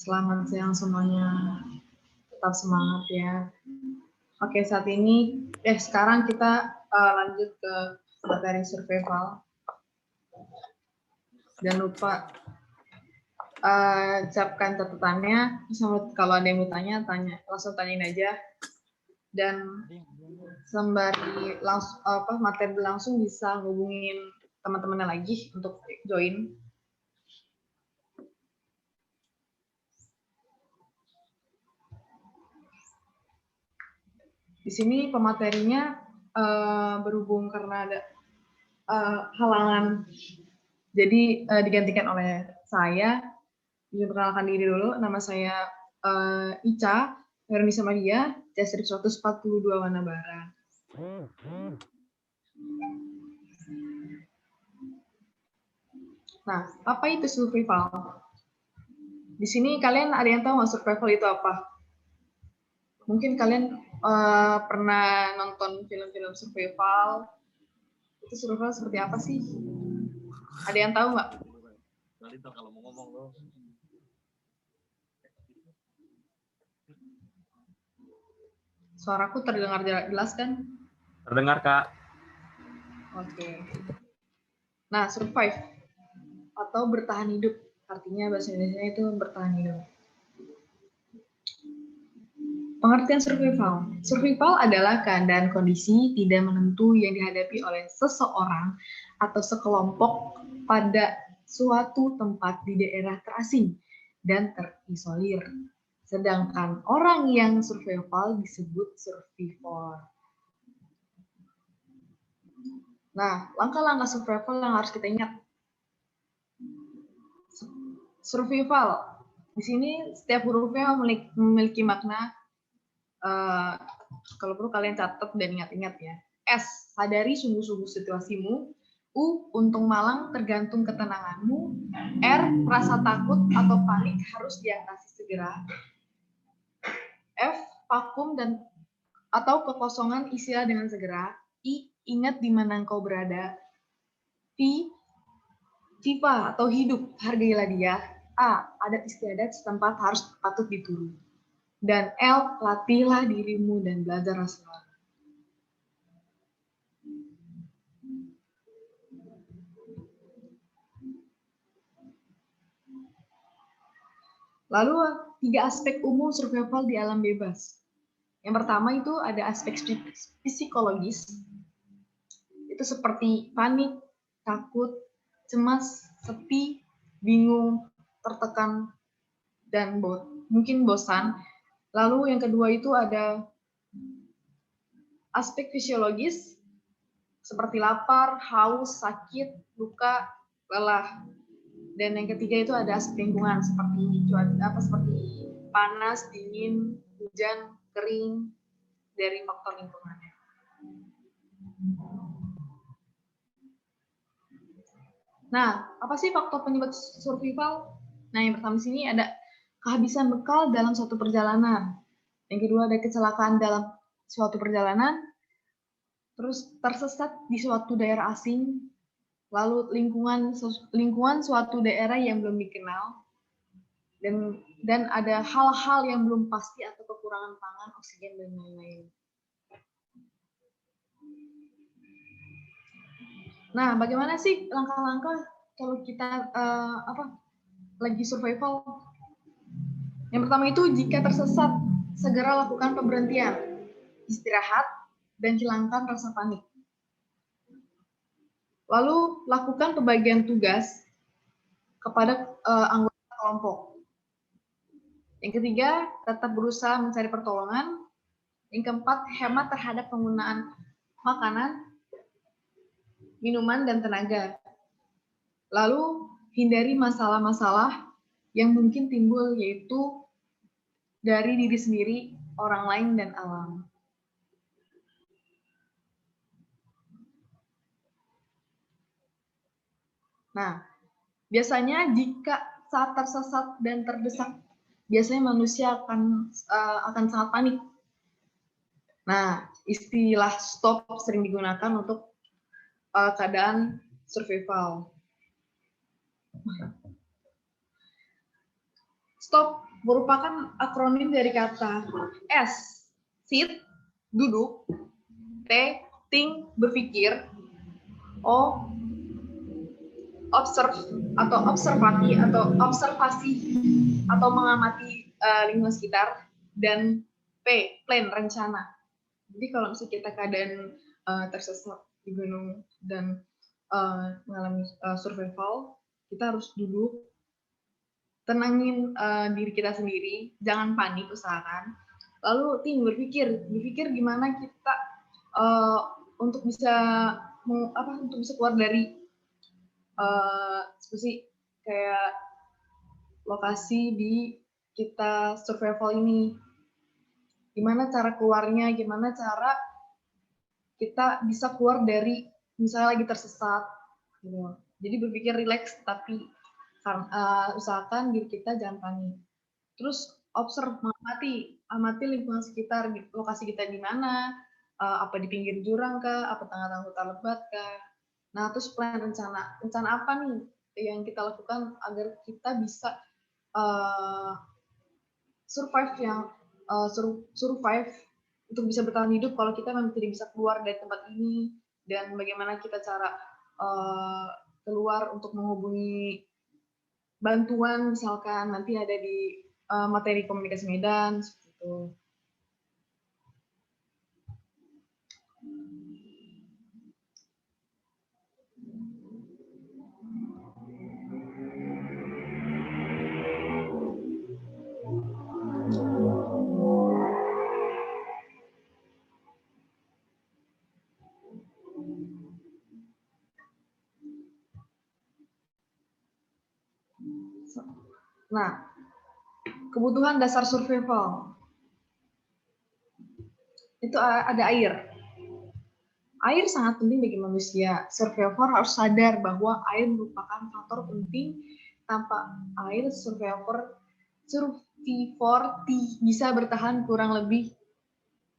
Selamat siang semuanya. Tetap semangat ya. Oke, sekarang kita lanjut ke materi survival. Jangan lupa siapkan catatannya. Kalau ada yang mau tanya, langsung tanyain aja. Dan sembari materi berlangsung bisa hubungin teman-temannya lagi untuk join. Di sini pematerinya berhubung karena ada halangan, jadi digantikan oleh saya. Perkenalkan diri dulu, nama saya Ica, Veroni sama dia, C 142 warna bara. Nah, apa itu survival? Di sini kalian ada yang tahu nggak survival itu apa? Mungkin kalian pernah nonton film-film survival. Itu survival seperti apa sih? Ada yang tahu nggak? Kalau mau ngomong lo. Suaraku terdengar jelas kan? Terdengar, Kak. Oke. Nah, survive atau bertahan hidup. Artinya bahasa Indonesia itu bertahan hidup. Pengertian survival. Survival adalah keadaan kondisi tidak menentu yang dihadapi oleh seseorang atau sekelompok pada suatu tempat di daerah terasing dan terisolir. Sedangkan orang yang survival disebut survivor. Nah, langkah-langkah survival yang harus kita ingat. Survival. Di sini setiap hurufnya memiliki makna. Kalau perlu kalian catat dan ingat-ingat ya. S, sadari sungguh-sungguh situasimu. U, untung malang tergantung ketenanganmu. R, rasa takut atau panik harus diatasi segera. F, vakum atau kekosongan isilah dengan segera. I, ingat di mana engkau berada. V, viva atau hidup, hargailah dia. A, adat istiadat setempat harus patut dituru. Dan L, latihlah dirimu dan belajar rasa. Lalu 3 aspek umum survival di alam bebas. Yang pertama itu ada aspek psikologis. Itu seperti panik, takut, cemas, sepi, bingung, tertekan, dan mungkin bosan. Lalu yang kedua itu ada aspek fisiologis seperti lapar, haus, sakit, luka, lelah. Dan yang ketiga itu ada aspek lingkungan seperti seperti panas, dingin, hujan, kering dari faktor lingkungannya. Nah, apa sih faktor penyebab survival? Nah, yang pertama di sini ada kehabisan bekal dalam suatu perjalanan. Yang kedua ada kecelakaan dalam suatu perjalanan. Terus tersesat di suatu daerah asing. Lalu lingkungan suatu daerah yang belum dikenal. Dan ada hal-hal yang belum pasti atau kekurangan pangan, oksigen, dan lain-lain. Nah, bagaimana sih langkah-langkah kalau kita lagi survival? Yang pertama itu jika tersesat, segera lakukan pemberhentian, istirahat, dan hilangkan rasa panik. Lalu lakukan pembagian tugas kepada anggota kelompok. Yang ketiga, tetap berusaha mencari pertolongan. Yang keempat, hemat terhadap penggunaan makanan, minuman, dan tenaga. Lalu, hindari masalah-masalah yang mungkin timbul, yaitu dari diri sendiri, orang lain, dan alam. Nah, biasanya jika saat tersesat dan terdesak, biasanya manusia akan sangat panik. Nah, istilah stop sering digunakan untuk keadaan survival. Stop merupakan akronim dari kata S, sit, duduk, T, think, berpikir, O, observe atau observasi atau mengamati lingkungan sekitar, dan P, plan, rencana. Jadi kalau misalnya kita keadaan tersesat di gunung dan mengalami survival, kita harus duduk, tenangin diri kita sendiri, jangan panik, usahakan. Lalu berpikir gimana kita untuk bisa keluar dari seperti kayak lokasi di kita survival ini. Gimana cara keluarnya, gimana cara kita bisa keluar dari misalnya lagi tersesat. Gitu. Jadi berpikir rileks, tapi usahakan diri kita jangan panik. Terus amati lingkungan sekitar, lokasi kita di mana, apa di pinggir jurang kah, apa tengah-tengah hutan lebat kah. Nah, terus plan rencana apa nih yang kita lakukan agar kita bisa survive untuk bisa bertahan hidup kalau kita memang tidak bisa keluar dari tempat ini, dan bagaimana kita cara keluar untuk menghubungi bantuan, misalkan nanti ada di materi komunikasi medan seperti itu. Nah, kebutuhan dasar survival itu ada air. Air sangat penting bagi manusia. Survivor harus sadar bahwa air merupakan faktor penting. Tanpa air, survivor bisa bertahan kurang lebih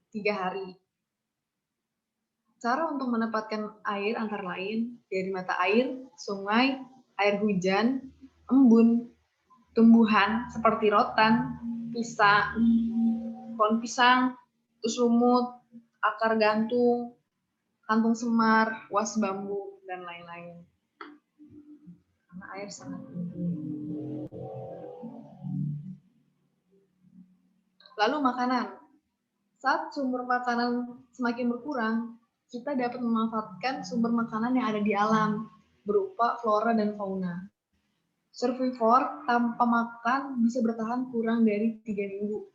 3 hari. Cara untuk mendapatkan air antara lain dari mata air, sungai, air hujan, embun, tumbuhan seperti rotan, pisang, pohon pisang, terus lumut, akar gantung, kantung semar, was bambu, dan lain-lain. Karena air sangat penting. Lalu makanan. Saat sumber makanan semakin berkurang, kita dapat memanfaatkan sumber makanan yang ada di alam, berupa flora dan fauna. Survivor tanpa makan bisa bertahan kurang dari 3 minggu.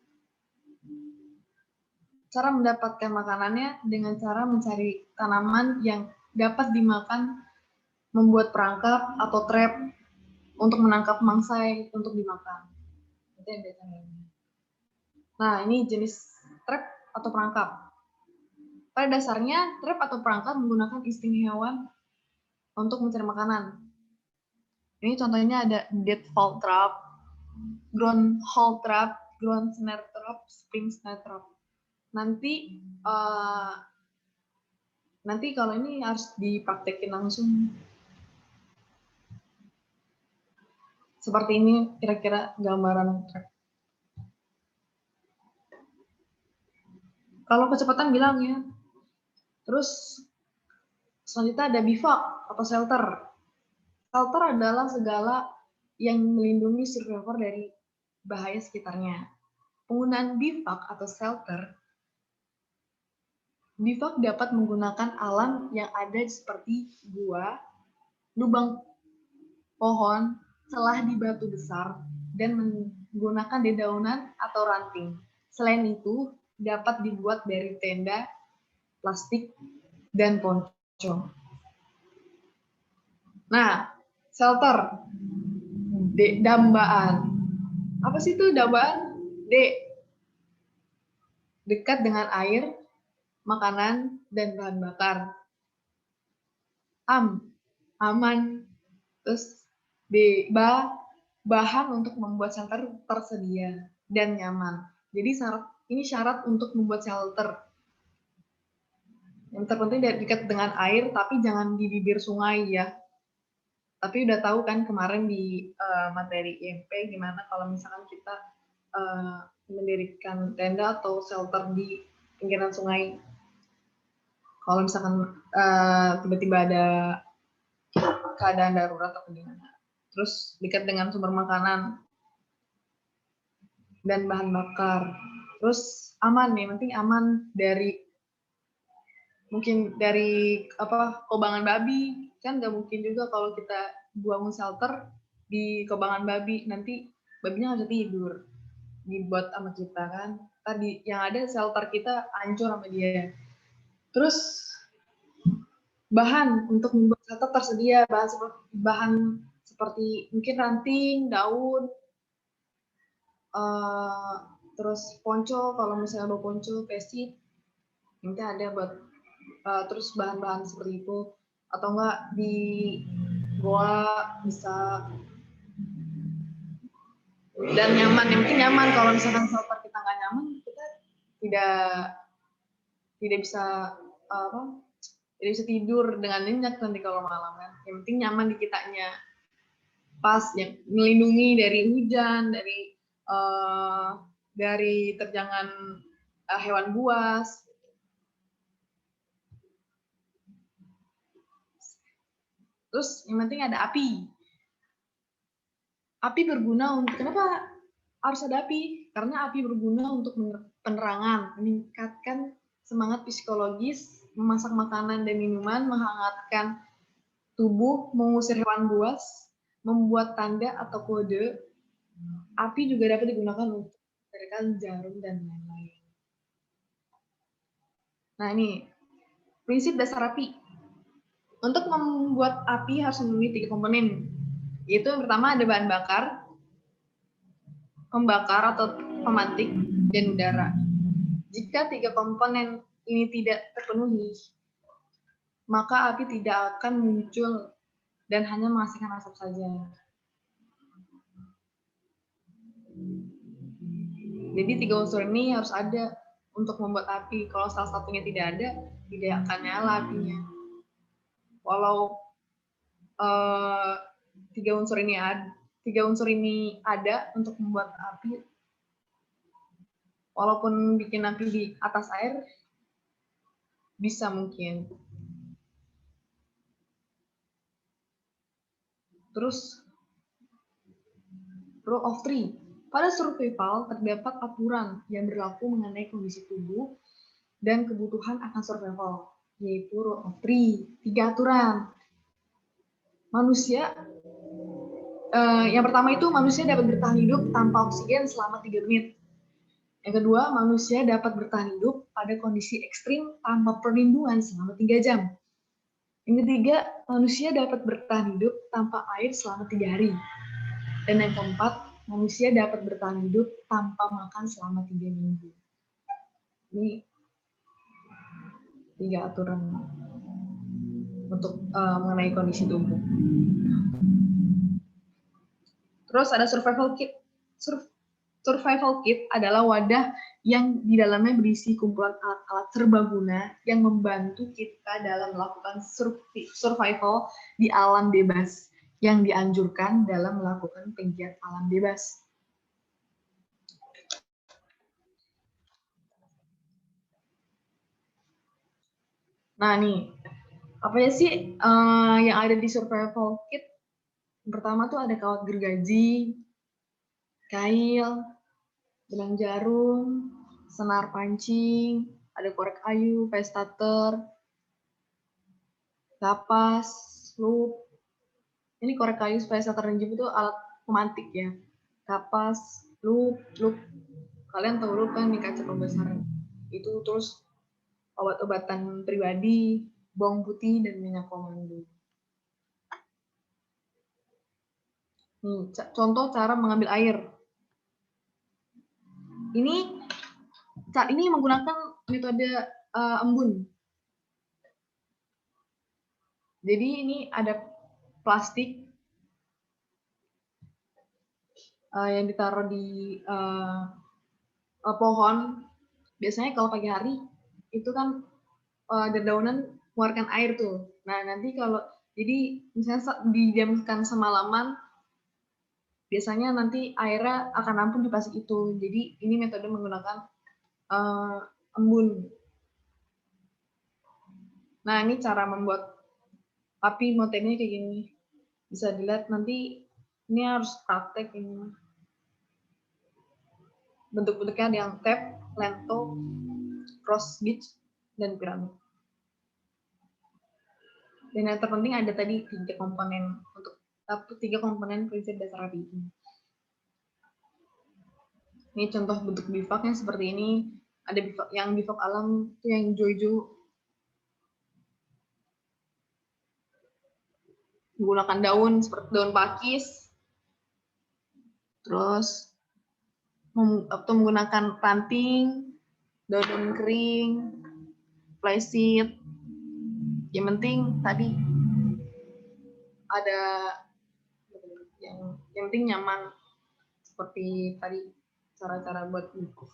Cara mendapatkan makanannya dengan cara mencari tanaman yang dapat dimakan, membuat perangkap atau trap untuk menangkap mangsa untuk dimakan. Nah, ini jenis trap atau perangkap. Pada dasarnya, trap atau perangkap menggunakan insting hewan untuk mencari makanan. Ini contohnya ada deadfall trap, ground hole trap, ground snare trap, spring snare trap. Nanti kalau ini harus dipraktekin langsung. Seperti ini kira-kira gambaran trap. Kalau kecepatan bilang ya. Terus selanjutnya ada bivak atau shelter. Shelter adalah segala yang melindungi survivor dari bahaya sekitarnya. Penggunaan bivak atau shelter, bivak dapat menggunakan alam yang ada seperti gua, lubang pohon, celah di batu besar, dan menggunakan dedaunan atau ranting. Selain itu, dapat dibuat dari tenda, plastik, dan ponco. Nah, shelter. Dambaan. Apa sih itu dambaan? D. Dekat dengan air, makanan, dan bahan bakar. Aman. Terus B. Bahan untuk membuat shelter tersedia dan nyaman. Jadi ini syarat untuk membuat shelter. Yang terpenting dekat dengan air, tapi jangan di bibir sungai ya. Tapi udah tahu kan kemarin di materi IMP gimana kalau misalkan kita mendirikan tenda atau shelter di pinggiran sungai. Kalau misalkan tiba-tiba ada keadaan darurat atau gimana. Terus dekat dengan sumber makanan dan bahan bakar. Terus aman nih, penting aman dari mungkin dari kobangan babi. Kan nggak mungkin juga kalau kita buang shelter di kobangan babi, nanti babinya nggak bisa tidur. Dibuat sama kita kan. Tadi yang ada shelter kita hancur sama dia. Terus bahan untuk membuat shelter tersedia, bahan seperti mungkin ranting, daun, terus ponco kalau misalnya bawa ponco, peci, nanti ada buat terus bahan-bahan seperti itu, atau enggak di goa bisa, dan nyaman, yang penting nyaman. Kalau misalkan shelter kita nggak nyaman, kita tidak bisa tidak bisa tidur dengan nyenyak nanti kalau malam kan. Yang penting nyaman di kitanya, pas yang melindungi dari hujan, dari terjangan hewan buas. Terus yang penting ada api. Api berguna untuk, kenapa harus ada api? Karena api berguna untuk penerangan, meningkatkan semangat psikologis, memasak makanan dan minuman, menghangatkan tubuh, mengusir hewan buas, membuat tanda atau kode. Api juga dapat digunakan untuk memberikan jarum dan lain-lain. Nah ini, prinsip dasar api. Untuk membuat api harus memenuhi 3 komponen. Yaitu yang pertama ada bahan bakar, pembakar atau pemantik, dan udara. Jika 3 komponen ini tidak terpenuhi, maka api tidak akan muncul dan hanya menghasilkan asap saja. Jadi 3 unsur ini harus ada untuk membuat api. Kalau salah satunya tidak ada, tidak akan nyala apinya. Walau 3 unsur ini ada untuk membuat api, walaupun bikin api di atas air, bisa mungkin. Terus, rule of three. Pada survival terdapat aturan yang berlaku mengenai kondisi tubuh dan kebutuhan akan survival, yaitu rule of three. 3 aturan. Manusia, yang pertama itu manusia dapat bertahan hidup tanpa oksigen selama 3 menit. Yang kedua, manusia dapat bertahan hidup pada kondisi ekstrim tanpa perlindungan selama 3 jam. Yang ketiga, manusia dapat bertahan hidup tanpa air selama 3 hari. Dan yang keempat, manusia dapat bertahan hidup tanpa makan selama 3 minggu. Ini 3 aturan untuk mengenai kondisi tubuh. Terus ada survival kit. Survival kit adalah wadah yang di dalamnya berisi kumpulan alat-alat serbaguna yang membantu kita dalam melakukan survival di alam bebas, yang dianjurkan dalam melakukan penggiat alam bebas. Nah nih, apa ya sih yang ada di survival kit? Yang pertama tuh ada kawat gergaji, kail, benang jarum, senar pancing, ada korek kayu, pestater, kapas, loop. Ini korek kayu, pestater, dan jep itu alat pemantik ya. Kapas, loop. Kalian tahu loop kan, nih kaca pembesaran. Itu terus obat-obatan pribadi, bawang putih, dan minyak komando. Nih, contoh cara mengambil air. Ini menggunakan metode embun. Jadi ini ada plastik yang ditaruh di pohon. Biasanya kalau pagi hari itu kan dedaunan mengeluarkan air tuh. Nah nanti kalau jadi misalnya didiamkan semalaman, biasanya nanti airnya akan nampung di plastik itu. Jadi ini metode menggunakan embun. Nah, ini cara membuat api moteknya kayak gini. Bisa dilihat nanti ini harus praktek ini. Bentuk-bentuknya ada yang tap, lento, cross stitch, dan piramid. Dan yang terpenting ada tadi 3 komponen untuk 3 komponen prinsip dasar api ini. Ini contoh bentuk bivaknya seperti ini. Ada bivak yang bivak alam itu yang hijau-hijau. Menggunakan daun seperti daun pakis. Terus atau menggunakan ranting, daun kering, flysheet. Yang penting tadi ada yang penting nyaman seperti tadi cara-cara buat bungkus.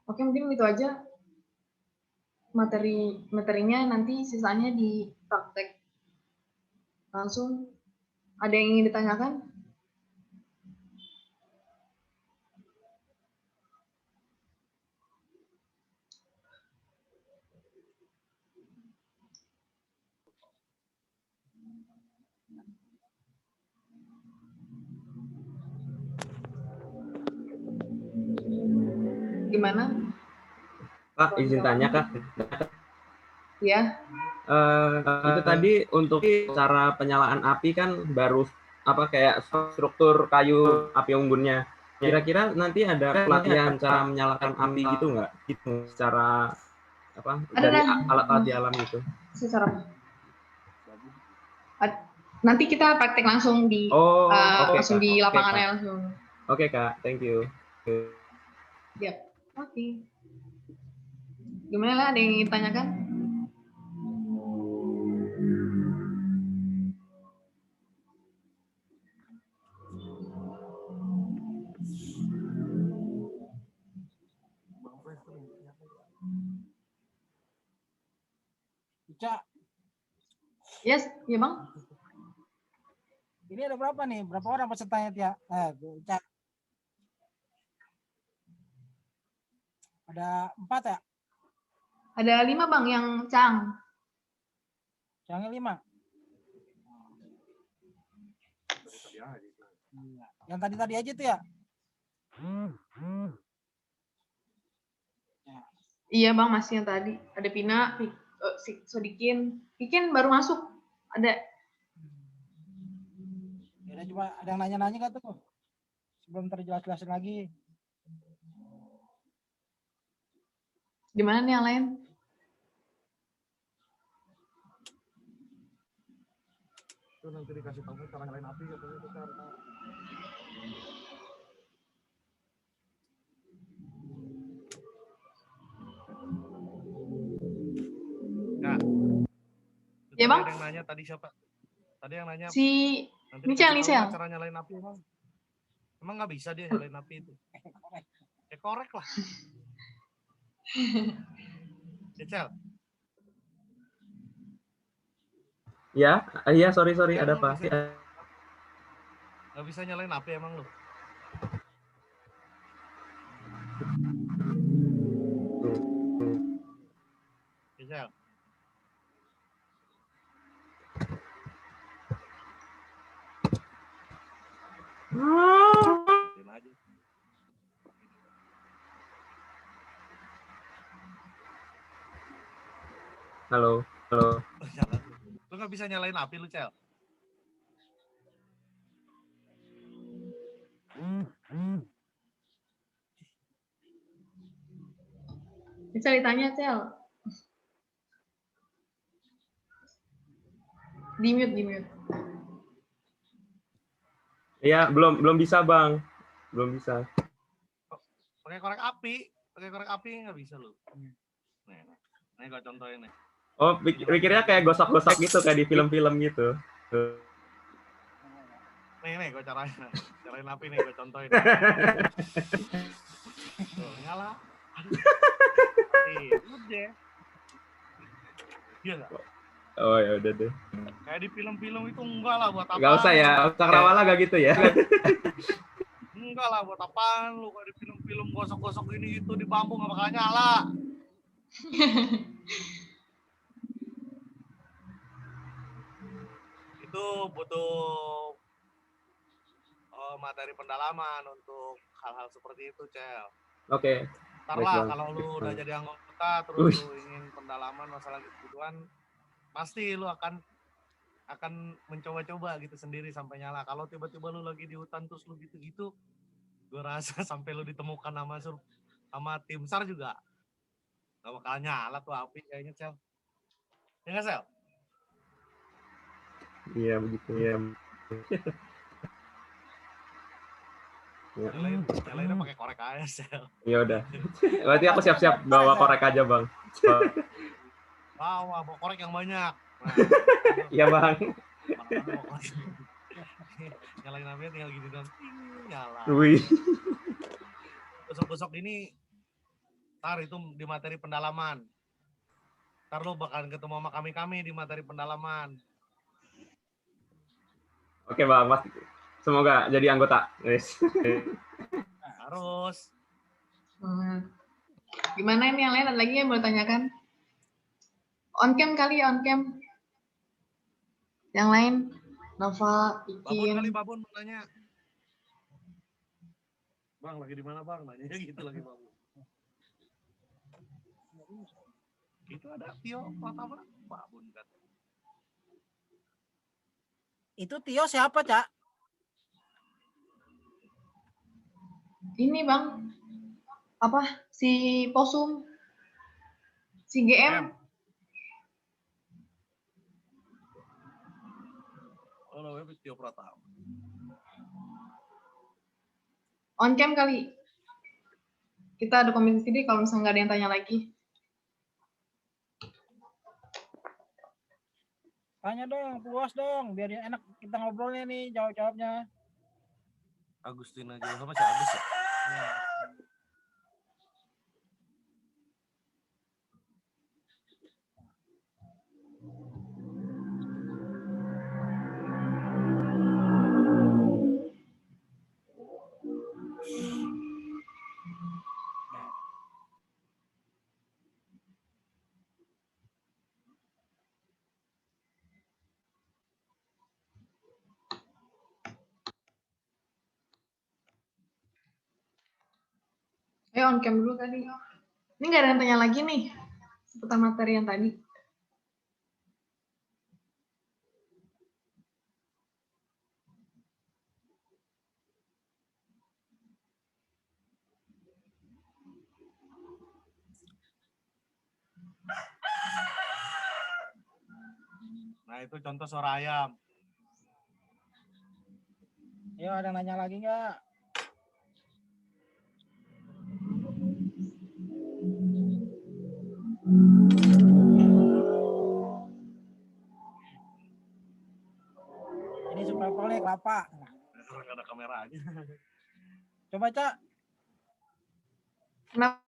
Oke, mungkin itu aja materinya, nanti sisanya di praktek langsung. Ada yang ingin ditanyakan? Gimana? Kak, izin tanya Kak. Ya. Itu tadi untuk cara penyalaan api kan baru kayak struktur kayu api unggunnya. Kira-kira nanti ada pelatihan cara menyalakan api gitu nggak? Gitu secara dari alat-alat di alam gitu. Secara nanti kita praktek langsung di langsung Kak. Di lapangannya langsung. Oke Kak, thank you. Yap. Oke. Gimana lah, ada yang ingin tanyakan? Ica. Yes, ya Bang. Ini ada berapa nih? Berapa orang pesertanya, Tia? Ica. Ada 4 ya? Ada 5 Bang yang Cang. Cangnya 5. Yang tadi aja tuh ya? Iya Bang, masih yang tadi. Ada Pina, Sodikin. Ikin baru masuk. Ada. Ya, coba ada yang nanya-nanya nggak tuh? Sebelum terjelas-jelasin lagi. Gimana nih yang lain? Itu nanti dikasih tahu cara nyalain api katanya itu cara. Kak. Ya Bang? Ada yang nanya tadi siapa? Tadi yang nanya. Si Michel. Cara nyalain api emang? Emang nggak bisa dia nyalain api itu? Ya korek lah. Michel. Ya, iya sorry ada apa? Nggak bisa nyalain api emang lu? Michel. Halo. Lu nggak bisa nyalain api lu, Cel? Bisa ditanya, Cel. Di mute. Iya, belum bisa, Bang. Belum bisa. Pakai korek api nggak bisa lu. Nih gua contohin nih. Oh, pikirnya kayak gosok-gosok gitu, kayak di film-film gitu. Nih gua carain api nih, gua contohin. Tuh, nyala. Udah. Iya nggak? Oh ya udah deh. Kayak di film-film itu enggak lah buat apa? Nggak usah ya, cakrawala nggak gitu ya. Enggak lah buat apaan lu kayak di film-film gosok-gosok ini itu di bambu nggak bakal nyala. Itu butuh materi pendalaman untuk hal-hal seperti itu, Cel. Oke. Ntar Baik, lah Bang. kalau lu udah jadi anggota terus Wih. lu ingin pendalaman masalah gitu-gituan, pasti lu akan mencoba-coba gitu sendiri sampai nyala. Kalau tiba-tiba lu lagi di hutan terus lu gitu-gitu, gue rasa sampai lu ditemukan sama tim SAR juga gak bakal nyala tuh api kayaknya, Cel. Ya nggak, Sel? Iya begitu ya. Nyalainnya pakai korek aja, Sel. Ya udah. Berarti aku siap-siap bawa korek aja, Bang. Bawa korek yang banyak. Nah, Iya, Bang. nyalain apinya tinggal gini dong. Nyala. Wih. Gosok-gosok ini ntar itu di materi pendalaman. Ntar lo bakalan ketemu sama kami di materi pendalaman. Oke, Bang. Mas. Semoga jadi anggota. Yes. Harus. Gimana ini yang lain? Ada lagi yang mau tanyakan? On cam kali, on cam. Yang lain, Nova, Babun kali, Ikin. Babun mau nanya. Bang, lagi di mana, Bang? Nanya gitu lagi, Babun. Itu ada Tio Pratama, Babun kan. Itu Tio siapa, Cak? Ini Bang, apa si Posum, si GM. Oh, namanya Tio Pratama. On cam kali. Kita ada komen sendiri kalau misalnya nggak ada yang tanya lagi. Tanya dong, puas dong, biar enak kita ngobrolnya nih, jawab-jawabnya. Agustin aja sama si Agus ya. Ayo on cam dulu tadi. Ini nggak ada yang tanya lagi nih seputar materi yang tadi. Nah, itu contoh suara ayam. Ayo, ada yang nanya lagi nggak? Ini survivalnya kelapa. Nggak ada kameranya. Coba, Cak. Kenapa